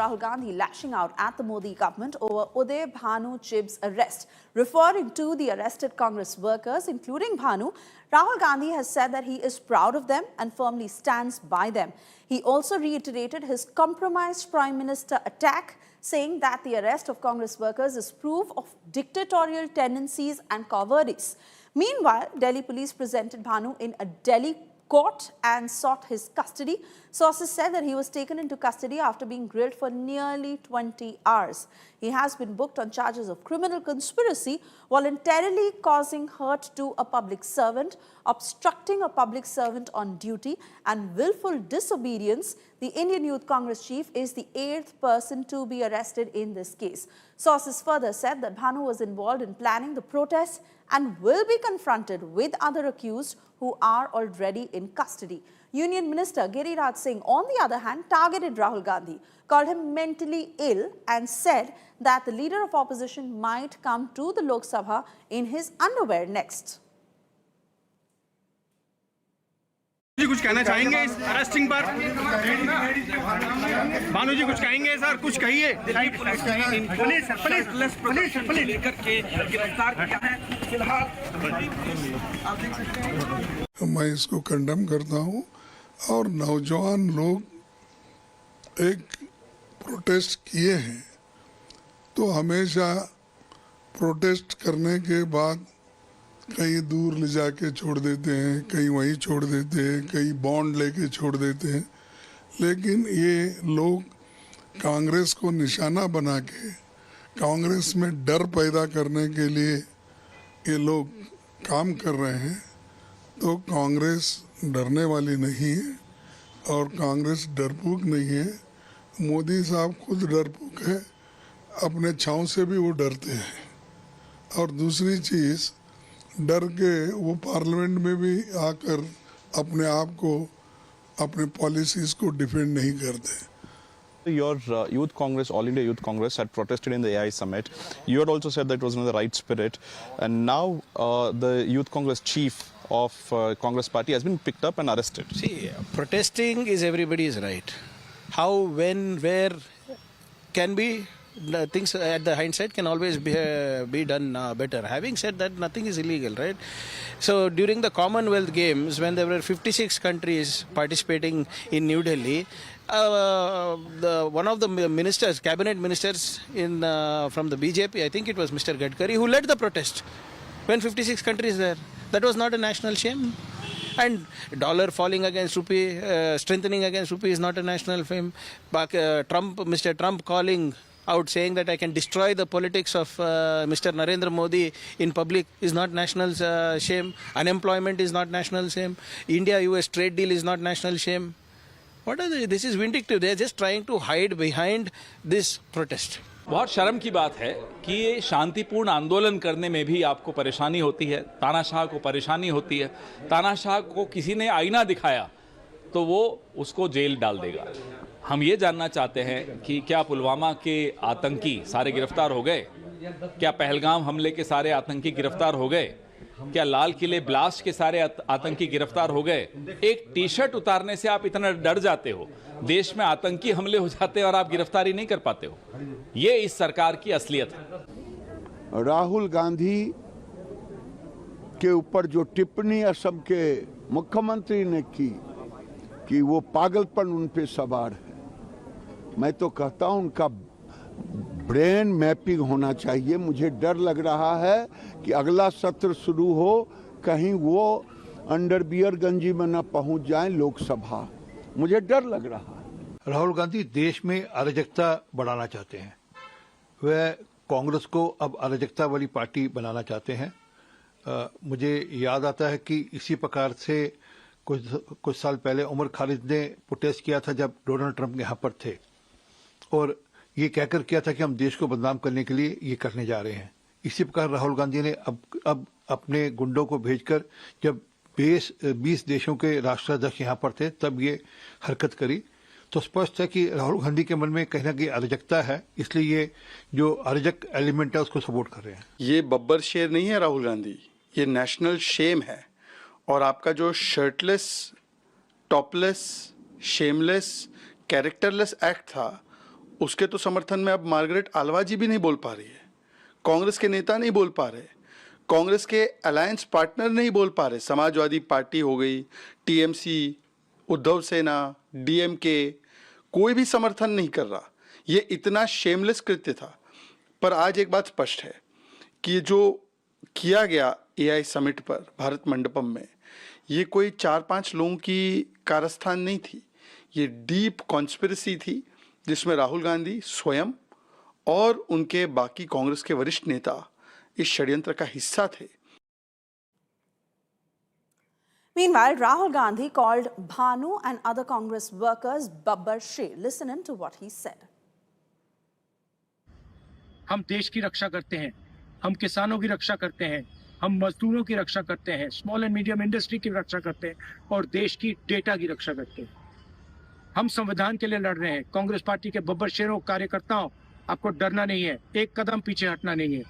Rahul Gandhi lashing out at the Modi government over Uday Bhanu Chib's arrest. Referring to the arrested Congress workers, including Bhanu, Rahul Gandhi has said that he is proud of them and firmly stands by them. He also reiterated his compromised Prime Minister attack, saying that the arrest of Congress workers is proof of dictatorial tendencies and cowardice. Meanwhile, Delhi police presented Bhanu in a Delhi court and sought his custody. Sources said that he was taken into custody after being grilled for nearly 20 hours. He has been booked on charges of criminal conspiracy, voluntarily causing hurt to a public servant, obstructing a public servant on duty, and willful disobedience. The Indian Youth Congress chief is the 8th person to be arrested in this case. Sources further said that Bhanu was involved in planning the protests and will be confronted with other accused who are already in custody. Union Minister Giriraj Singh, on the other hand, targeted Rahul Gandhi, called him mentally ill and said that the leader of opposition might come to the Lok Sabha in his underwear next. जी कुछ कहना चाहेंगे इस arresting पर? भानु जी कुछ कहेंगे sir? कुछ कहिए। Police लेकर के गिरफ्तार किया है फिलहाल। मैं इसको कंडेम करता हूँ और नौजवान लोग एक प्रोटेस्ट किए हैं तो हमेशा प्रोटेस्ट करने के बाद कहीं दूर ले जाके छोड़ देते हैं, कहीं वहीं छोड़ देते हैं, कहीं बॉन्ड लेके छोड़ देते हैं। लेकिन ये लोग कांग्रेस को निशाना बना के कांग्रेस में डर पैदा करने के लिए ये लोग काम कर रहे हैं। तो कांग्रेस डरने वाली नहीं है और कांग्रेस डरपोक नहीं है। मोदी साहब खुद डरपोक है, अपने छाँव से भी वो डरते हैं। और दूसरी चीज़, डर के वो पार्लियामेंट में भी आकर अपने आप को, अपने पॉलिसीज़ को डिफेंड नहीं करते। Your Youth Congress, All India Youth Congress, had protested in the AI Summit. You had also said that it was in the right spirit. And now the Youth Congress chief of Congress Party has been picked up and arrested. See, protesting is everybody's right. How, when, where can be, things at the hindsight can always be done better. Having said that, nothing is illegal, right? So during the Commonwealth Games, when there were 56 countries participating in New Delhi, one of the ministers, cabinet ministers from the BJP, I think it was Mr. Gadkari, who led the protest when 56 countries there. That was not a national shame. And dollar falling against rupee, strengthening against rupee is not a national shame. Mr. Trump calling out saying that I can destroy the politics of Mr. Narendra Modi in public is not national shame. Unemployment is not national shame. India-US trade deal is not national shame. What are they? This is vindictive. They are just trying to hide behind this protest. बहुत शर्म की बात है कि ये शांतिपूर्ण आंदोलन करने में भी आपको परेशानी होती है, तानाशाह को परेशानी होती है। तानाशाह को किसी ने आईना दिखाया तो वो उसको जेल डाल देगा। हम ये जानना चाहते हैं कि क्या पुलवामा के आतंकी सारे गिरफ्तार हो गए? क्या पहलगाम हमले के सारे आतंकी गिरफ्तार हो गए? क्या लाल किले ब्लास्ट के सारे आतंकी गिरफ्तार हो गए? एक टी शर्ट उतारने से आप इतना डर जाते हो, देश में आतंकी हमले हो जाते हैं और आप गिरफ्तारी नहीं कर पाते हो। ये इस सरकार की असलियत है। राहुल गांधी के ऊपर जो टिप्पणी असम के मुख्यमंत्री ने की कि वो पागलपन उन पे सवार है, मैं तो कहता हूं उनका ब्रेन मैपिंग होना चाहिए। मुझे डर लग रहा है कि अगला सत्र शुरू हो, कहीं वो अंडरवियर गंजी में न पहुंच जाएं लोकसभा। मुझे डर लग रहा है। राहुल गांधी देश में अराजकता बढ़ाना चाहते हैं। वह कांग्रेस को अब अराजकता वाली पार्टी बनाना चाहते हैं। मुझे याद आता है कि इसी प्रकार से कुछ साल पहले उमर खालिद ने प्रोटेस्ट किया था जब डोनाल्ड ट्रंप यहाँ पर थे, और ये कहकर किया था कि हम देश को बदनाम करने के लिए ये करने जा रहे हैं। इसी प्रकार राहुल गांधी ने अब अपने गुंडों को भेजकर, जब 20 देशों के राष्ट्राध्यक्ष यहाँ पर थे तब ये हरकत करी। तो स्पष्ट है कि राहुल गांधी के मन में कहीं ना कहीं अराजकता है, इसलिए ये जो अराजक एलिमेंट है उसको सपोर्ट कर रहे हैं। ये बब्बर शेर नहीं है राहुल गांधी, ये नेशनल शेम है। और आपका जो shirtless, topless, shameless, characterless act था, उसके तो समर्थन में अब मार्गरेट आलवा जी भी नहीं बोल पा रही है, कांग्रेस के नेता नहीं बोल पा रहे, कांग्रेस के अलायंस पार्टनर नहीं बोल पा रहे। समाजवादी पार्टी हो गई, टीएमसी, उद्धव सेना, डीएमके, कोई भी समर्थन नहीं कर रहा। ये इतना शेमलेस कृत्य था। पर आज एक बात स्पष्ट है कि जो किया गया एआई समिट पर भारत मंडपम में, ये कोई 4-5 लोगों की कारस्थान नहीं थी। ये डीप कॉन्स्पिरेसी थी जिसमें राहुल गांधी स्वयं और उनके बाकी कांग्रेस के वरिष्ठ नेता इस षड्यंत्र का हिस्सा थे। Meanwhile, Rahul Gandhi called Bhanu and other Congress workers Babbar Sher. Listen in to what he said. हम देश की रक्षा करते हैं, हम किसानों की रक्षा करते हैं, हम मजदूरों की रक्षा करते हैं, स्मॉल एंड मीडियम इंडस्ट्री की रक्षा करते हैं और देश की डेटा की रक्षा करते हैं। हम संविधान के लिए लड़ रहे हैं। कांग्रेस पार्टी के बब्बर शेरों कार्यकर्ताओं, आपको डरना नहीं है, एक कदम पीछे हटना नहीं है।